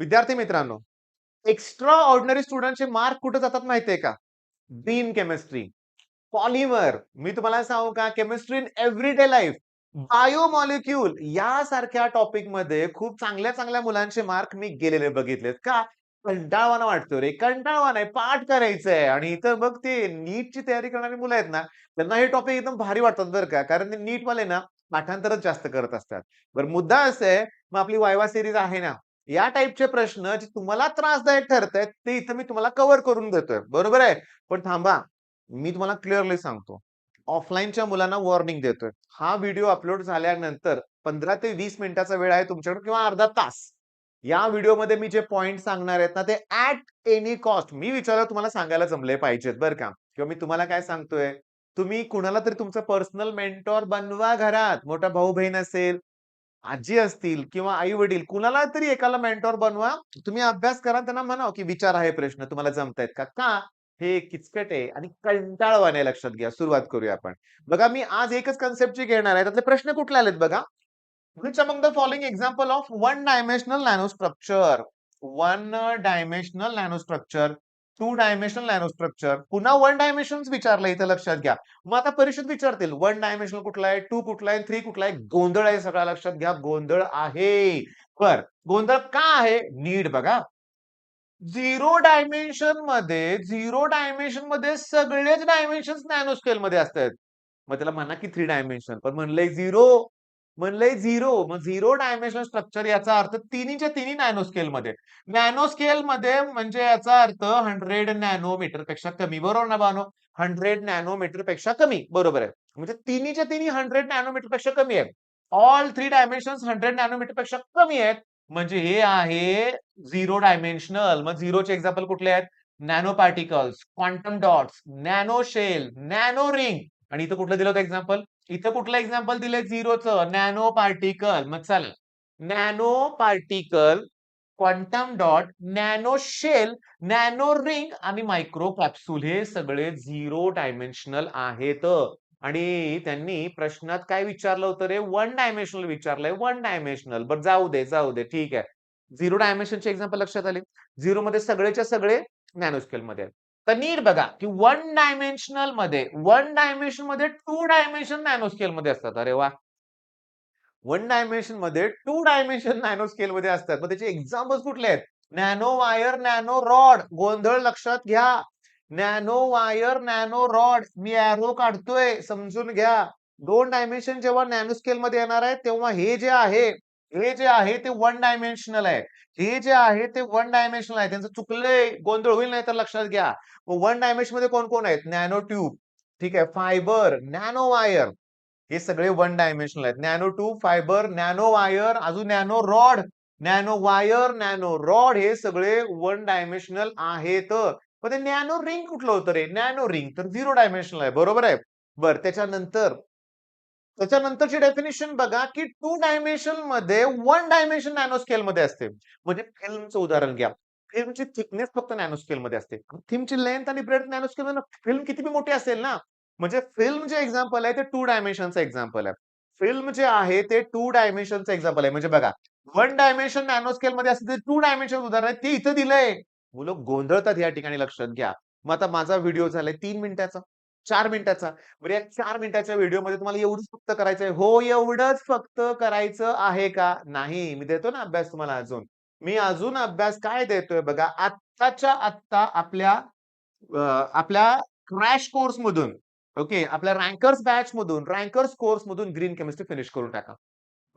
विद्यार्थी मित्रांनो, extra ordinary स्टुडंटचे mark कुठे जातात माहितीये का? ग्रीन केमिस्ट्री, पॉलिमर, मी तुम्हाला सांगू का chemistry in everyday life, biomolecule यासारख्या टॉपिक मध्ये खूप चांगल्या चांगल्या मुलांचे मार्क मी गेलेले बघितलेत. का? कंटाळवाणा वाटतो रे, कंटाळवाणा नाही, पाठ करायचंय. आणि इथं बघ ते नीटची तयारी करणारी मुलं आहेत ना, त्यांना हे टॉपिक एकदम भारी वाटतात बरं का, कारण ते नीट वाले ना पाठांतरच जास्त करत असतात. बरं, मुद्दा असा आहे, मग आपली वायवा सिरीज आहे ना, या टाइपचे प्रश्न जे तुम्हाला त्रासदायक ठरतायत ते इथं मी तुम्हाला कव्हर करून देतोय, बरोबर आहे. पण थांबा, मी तुम्हाला क्लिअरली सांगतो, ऑफलाईनच्या मुलांना वॉर्निंग देतोय. हा व्हिडिओ अपलोड झाल्यानंतर 15 ते 20 मिनिटाचा वेळ आहे तुमच्याकडे किंवा अर्धा तास. या व्हिडिओमध्ये मी जे पॉइंट सांगणार आहेत ना, ते ऍट एनी कॉस्ट मी विचारलं तुम्हाला सांगायला जमले पाहिजेत बरं का. किंवा मी तुम्हाला काय सांगतोय, तुम्ही कुणाला तरी तुमचं पर्सनल मेंटॉर बनवा घरात. मोठा भाऊ-बहीण असेल, आजी असतील किंवा आई-वडील कुणाला तरी एकाला मेंटॉर बनवा. तुम्ही अभ्यास करा, त्यांना म्हणावं, की विचारा हे प्रश्न तुम्हाला जमतायत का? का? हे किचकट आहे आणि कंटाळवाणं आहे लक्षात घ्या. सुरुवात करूया आपण. बघा मी आज एकच कन्सेप्टची घेणार आहे. त्यातले प्रश्न कुठले आलेत बघा. Which among the following example of one dimensional nanostructure? One dimensional nanostructure, two dimensional nanostructure. पुन्हा वन डायमेन्शन विचारलं इथं लक्षात घ्या. मग आता परीक्षेत विचारतील वन डायमेन्शनल कुठला आहे, टू कुठला आहे, थ्री कुठला आहे. गोंधळ आहे सगळा, लक्षात घ्या, गोंधळ आहे. बर, गोंधळ का आहे? नीट बघा. झिरो डायमेन्शन मध्ये सगळेच डायमेन्शन नॅनो स्केल मध्ये असतात. मग त्याला म्हणा की थ्री डायमेन्शन, पण म्हणलंय झिरो. म्हणलंय झिरो, मग झिरो डायमेन्शनल स्ट्रक्चर याचा अर्थ तिन्हीच्या तिन्ही नॅनो स्केल मध्ये. नॅनो स्केल मध्ये म्हणजे याचा अर्थ 100 नॅनोमीटर पेक्षा कमी, बरोबर ना बानो? 100 नॅनोमीटर पेक्षा कमी, बरोबर आहे. म्हणजे तिन्हीच्या तिन्ही 100 नॅनोमीटर पेक्षा कमी आहे. ऑल थ्री डायमेन्शन 100 नॅनोमीटर पेक्षा कमी आहेत. म्हणजे हे आहे झिरो डायमेन्शनल. मग झिरोचे एक्झाम्पल कुठले आहेत? Nano particles, quantum dots, nano shell, nano ring. आणि इथं कुठलं दिलं होतं एक्झाम्पल? इथं कुठलं एक्झाम्पल दिलंय झिरोचं? Nano particle. मग चला, nano particle, quantum dot, nano shell, nano ring आणि मायक्रो कॅप्सूल हे सगळे झिरो डायमेन्शनल आहेत. आणि त्यांनी प्रश्नात काय विचारलं होतं रे? वन डायमेन्शनल विचारलंय, वन डायमेन्शनल. बरं, जाऊ दे जाऊ दे, ठीक आहे. झिरो डायमेन्शनचे एक्झाम्पल लक्षात आले. झिरो मध्ये सगळेच्या सगळे नॅनो स्केल मध्ये आहेत. तर नीट बघा की वन डायमेन्शन मध्ये टू डायमेन्शन नॅनो स्केल मध्ये असतात. अरे वा, वन डायमेन्शन मध्ये टू डायमेन्शन नॅनो स्केल मध्ये असतात. मग त्याचे एक्झाम्पल्स कुठले आहेत? Nano wire, nano rod. गोंधळ लक्षात घ्या. Nano wire, nano rod. मी एरो काढतोय, समजून घ्या. दोन डायमेन्शन जेव्हा नॅनो स्केल मध्ये येणार आहे, तेव्हा हे जे आहे ते वन डायमेन्शनल आहे. हे जे आहे ते वन डायमेन्शनल आहे. त्यांचं चुकलंय, गोंधळ होईल नाही तर लक्षात घ्या. वन डायमेन्शन मध्ये कोण कोण आहेत? नॅनो ट्यूब, ठीक आहे, फायबर, नॅनो वायर, हे सगळे वन डायमेन्शनल आहेत. Nano tube, fibre, nano wire, अजून nano rod, nano wire, nano rod, हे सगळे वन डायमेन्शनल आहेत. पण ते नॅनो रिंग कुठलं होतं रे? नॅनो रिंग तर झिरो डायमेन्शनल आहे, बरोबर आहे. बर, त्याच्यानंतरची डेफिनेशन बघा की टू डायमेन्शन मध्ये वन डायमेन्शन नॅनो स्केल मध्ये असते. म्हणजे फिल्मचं उदाहरण घ्या. फिल्मची थिकनेस फक्त नॅनो स्केल मध्ये असते. फिल्मची लेंथ आणि ब्रेड नॅनो स्केल मध्ये, फिल्म किती बी मोठी असेल ना. म्हणजे फिल्म जे एक्झाम्पल आहे ते टू डायमेन्शनचं एक्झाम्पल आहे. फिल्म जे आहे ते टू डायमेन्शनचं एक्झाम्पल आहे. म्हणजे बघा, वन डायमेन्शन नॅनो स्केल मध्ये असते, टू डायमेन्शन उदाहरण आहे, ते इथं दिलंय. मुलं गोंधळतात या ठिकाणी, लक्षात घ्या. मग आता माझा व्हिडिओ झालाय 3 मिनिटाचा, 4 मिनिटाचा. बरं, या 4 मिनिटाच्या व्हिडिओमध्ये तुम्हाला एवढंच फक्त करायचंय? हो, एवढंच फक्त करायचं आहे का? नाही, मी देतो ना अभ्यास तुम्हाला अजून. मी अजून अभ्यास काय देतोय बघा. आत्ताच्या आत्ता आपल्या क्रॅश कोर्स मधून, ओके, आपल्या रँकर्स कोर्स मधून ग्रीन केमिस्ट्री फिनिश करून टाका.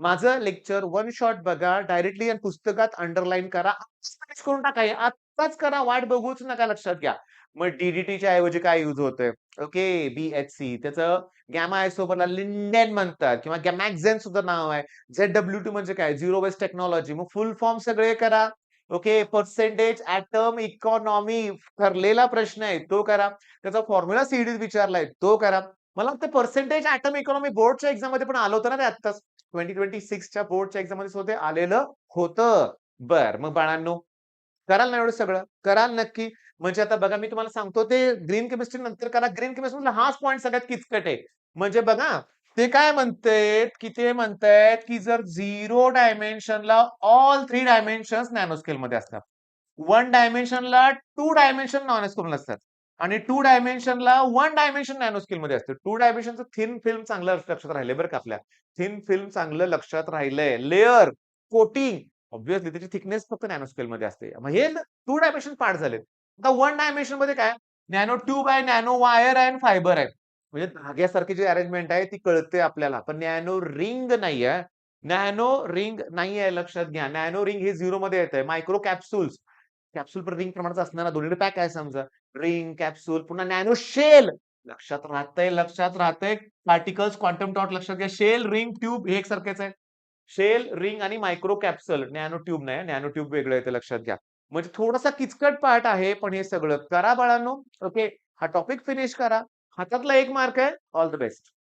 माझं लेक्चर वन शॉट बघा डायरेक्टली आणि पुस्तकात अंडरलाईन करा. आत्ताच फिनिश करून टाका हे. आत्ताच करा, वाट बघूच नका, लक्षात घ्या. मग डीडीटीच्या ऐवजी काय यूज होतोय? Okay, BHC. त्याचं गॅमा आयसोबरला लिंडेन म्हणतात किंवा गॅमॅक्झेन सुद्धा नाव आहे. झेडडब्ल्यूटी म्हणजे काय? Zero waste technology. मग फुल फॉर्म सगळे करा. ओके, पर्सेंटेज ॲटम इकॉनॉमी ठरलेला प्रश्न आहे, तो करा. त्याचा फॉर्म्युला सीरीज विचारलाय, तो करा. मला वाटतं पर्सेंटेज ॲटम इकॉनॉमी बोर्डच्या एक्झाम मध्ये पण आलं होतं ना ते आत्ताच. 2026च्या बोर्डच्या एक्झाम मध्ये सुद्धा आलेलं होतं. बर, मग बाळांनो, कराल ना एवढं सगळं? कराल नक्की? म्हणजे आता बघा मी तुम्हाला सांगतो ते ग्रीन केमिस्ट्री नंतर करा. ग्रीन केमिस्ट्री हाच पॉइंट सगळ्यात किचकट आहे. म्हणजे बघा, ते काय म्हणतायत, की ते म्हणतायत, की जर 0 डायमेन्शनला ऑल 3 डायमेन्शन्स नॅनो स्केलमध्ये असतात. 1 डायमेन्शनला 2 डायमेन्शन नॉन स्केल असतात आणि 2 डायमेन्शनला 1 डायमेन्शन नॅनो स्केलमध्ये असते. 2 डायमेन्शनचं थिन फिल्म चांगलं लक्षात राहिलंय बरं का आपल्या. थिन फिल्म चांगलं लक्षात राहिलंय. लेयर, कोटिंग ऑब्व्हियसली त्याची थिकनेस फक्त नॅनो स्केलमध्ये असते. मग हे 2 डायमेन्शन पार्ट झालेत. आता 1 डायमेन्शनमध्ये काय नॅनो ट्यूब आहे, नॅनो वायर आहे आणि फायबर आहे. म्हणजे धाग्यासारखी जी अरेंजमेंट आहे ती कळते आपल्याला. पण नॅनो रिंग नाहीये. नॅनो रिंग नाहीये लक्षात घ्या. नॅनो रिंग हे 0 मध्ये येतंय. Micro capsules. कॅप्सूल पण रिंग प्रमाणात असणार दोन्हीकडे पॅक आहे समजा. रिंग, कॅप्सूल पुन्हा नॅनो शेल. लक्षात राहतंय. पार्टिकल्स, क्वांटम डॉट लक्षात घ्या. शेल, रिंग, ट्यूब हे एकसारखेच आहे. शेल, रिंग आणि मायक्रो कॅप्सूल. नॅनो ट्यूब नाही. नॅनो ट्यूब वेगळं आहे ते लक्षात घ्या. म्हणजे थोडासा किचकट पार्ट आहे, पण हे सगळं करा बाळांनो. ओके. हा टॉपिक फिनिश करा. हातातला 1 मार्क आहे. All the best.